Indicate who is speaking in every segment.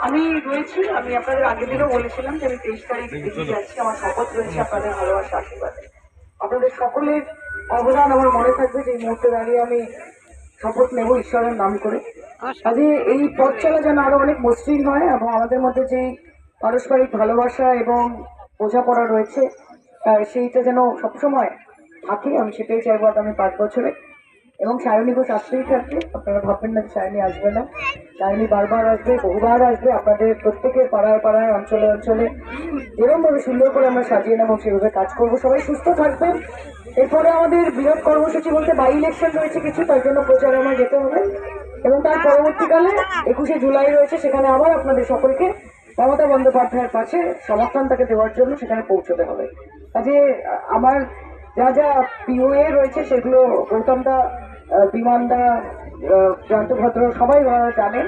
Speaker 1: আমি রয়েছি, আমি আপনাদের আগের দিনও বলেছিলাম যে আমি 23 তারিখ দিল্লি যাচ্ছি। আমার শপথ রয়েছে আপনাদের ভালোবাসা আশীর্বাদে। আপনাদের সকলের অবদান আমার মনে থাকবে যে এই মুহূর্তে দাঁড়িয়ে আমি শপথ নেব ঈশ্বরের নাম করে। আজকে এই পথ চলা যেন আরো অনেক মসৃণ হয় এবং আমাদের মধ্যে যে পারস্পরিক ভালোবাসা এবং বোঝাপড়া রয়েছে সেইটা যেন সবসময় থাকে। আমি সেটাই চাইবো আগামী 5 বছরে। এবং সায়নী ঘোষ আসতেই থাকবে, আপনারা ভাববেন না যে সায়নী আসবে না। সায়নী বারবার আসবে, বহুবার আসবে। আপনাদের প্রত্যেকের পাড়ায় পাড়ায়, অঞ্চলে অঞ্চলে এরকম ভাবে সুন্দর করে আমরা সাজিয়ে নেবো, সেভাবে কাজ করবো। সবাই সুস্থ থাকবেন। এরপরে আমাদের বৃহৎ কর্মসূচি বলতে বাই ইলেকশন রয়েছে কিছু, তার জন্য প্রচারে আমার যেতে হবে। এবং তার পরবর্তীকালে 21শে জুলাই রয়েছে, সেখানে আবার আপনাদের সকলকে মমতা বন্দ্যোপাধ্যায়ের পাশে সমর্থন তাকে দেওয়ার জন্য সেখানে পৌঁছতে হবে। কাজে আমার যা যা পিওএ রয়েছে সেগুলো গৌতমদা, বিমানদা, জয়ন্ত ভদ্র সবাই জানেন।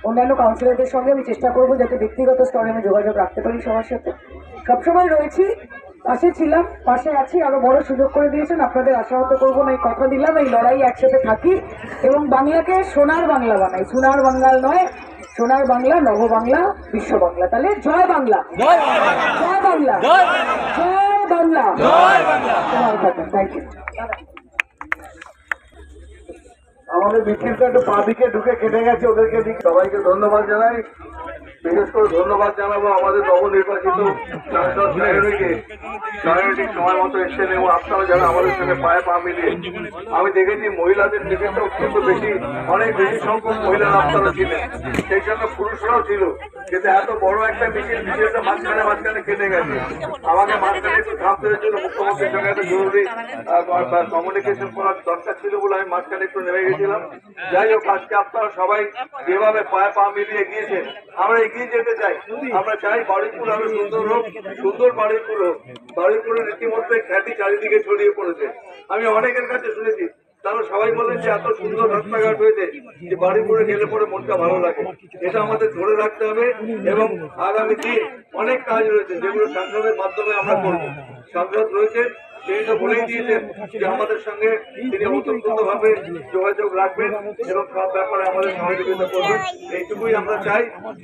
Speaker 1: অন্যান্য কাউন্সিলরদের সঙ্গে আমি চেষ্টা করবো যাতে ব্যক্তিগত স্তরে আমি যোগাযোগ রাখতে পারি সবার সাথে। সবসময় রয়েছি, পাশে ছিলাম, পাশে আছি। আরো বড় সুযোগ করে দিয়েছেন, আপনাদের আশাহত করবো না, এই কথা দিলাম। এই লড়াই একসাথে থাকি এবং বাংলাকে সোনার বাংলা বানাই। সোনার বাংলার নয়, সোনার বাংলা, নব বাংলা, বিশ্ব বাংলা। তাহলে জয় বাংলা, জয় বাংলা, জয় বাংলা, জয় বাংলা। Thank you.
Speaker 2: আমাদের মিছিলটা একটু পা দিকে ঢুকে কেটে গেছে, ওদেরকে সবাইকে ধন্যবাদ জানাই। বিশেষ করে ধন্যবাদ জানাবো আমাদের নবনির্বাচিত সাংসদ সায়নীকে। সায়নী সময় মতো এসে নেব। আপনারা যারা আমাদের সঙ্গে পায়ে পা মিলিয়ে, আমি দেখেছি মহিলাদের মিছিলটা অত্যন্ত বেশি, অনেক বেশি সংখ্যক মহিলারা আপনারা ছিলেন, সেই সঙ্গে পুরুষরাও ছিল। কিন্তু এত বড় একটা মিছিলটা মাঝখানে কেটে গেছে। আমাকে মাঝখানে একটু থামতে হয়েছিল, মুখ্যমন্ত্রীর সঙ্গে একটা জরুরি কমিউনিকেশন করার দরকার ছিল বলে আমি মাঝখানে একটু নেমে গেছিলাম। যাই হোক, আজকে আপনারা সবাই যেভাবে পায়ে পা মিলিয়ে গিয়েছেন, আমরা এগিয়ে যেতে চাই। আমরা চাই বারুইপুর আরো সুন্দর হোক, সুন্দর বারুইপুর হোক। বারুইপুরের রীতিমধ্যে খ্যাতি চারিদিকে ছড়িয়ে পড়েছে। আমি অনেকের কাছে শুনেছি, তারা সবাই বলেন যে এত সুন্দর রাস্তাঘাট হয়েছে যে বারুইপুরে গেলে পরে মনটা ভালো লাগে। এটা আমাদের ধরে রাখতে হবে এবং আগামী দিন অনেক কাজ রয়েছে যেগুলো সাংসদের মাধ্যমে আমরা করবো। সাংসদ রয়েছে, তিনি তো বলেই দিয়েছেন যে আমাদের সঙ্গে তিনি ওতপ্রোতভাবে যোগাযোগ রাখবেন এবং সব ব্যাপারে আমাদের সহযোগিতা করবেন। এইটুকুই আমরা চাই।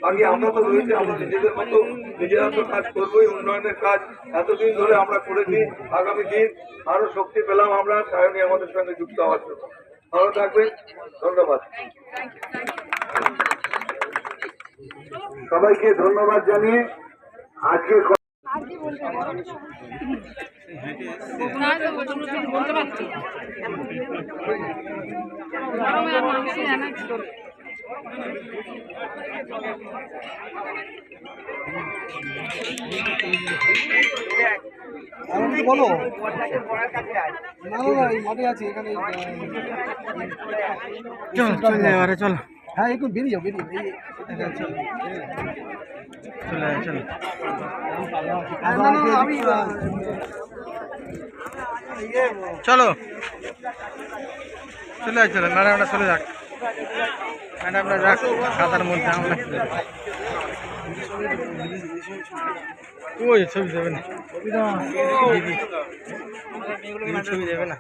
Speaker 2: আগে আমরা তো রয়েছে, আমরা নিজেদের মতো নিজেরা তো কাজ করবোই, উন্নয়নের কাজ এতদিন ধরে আমরা করেছি। আগামী দিন আরো শক্তি পেলাম আমরা সায়নী আমাদের সঙ্গে যুক্ত হওয়ার জন্য। ভালো থাকবেন, ধন্যবাদ সবাইকে। ধন্যবাদ জানিয়ে আজকে
Speaker 3: বলতে পারছি
Speaker 4: বলো না, এই মাঠে আছে এখানে।
Speaker 5: চলো চলো,
Speaker 4: হ্যাঁ একটু বেরিয়ে যাও, বেরিয়ে
Speaker 5: চলো।
Speaker 4: আমি
Speaker 5: চলো ম্যাডামরা চলে যাক, ম্যাডামরা যাক খাতার মধ্যে। আমরা ওই ছবি দেবে না, ছবি দেবে না।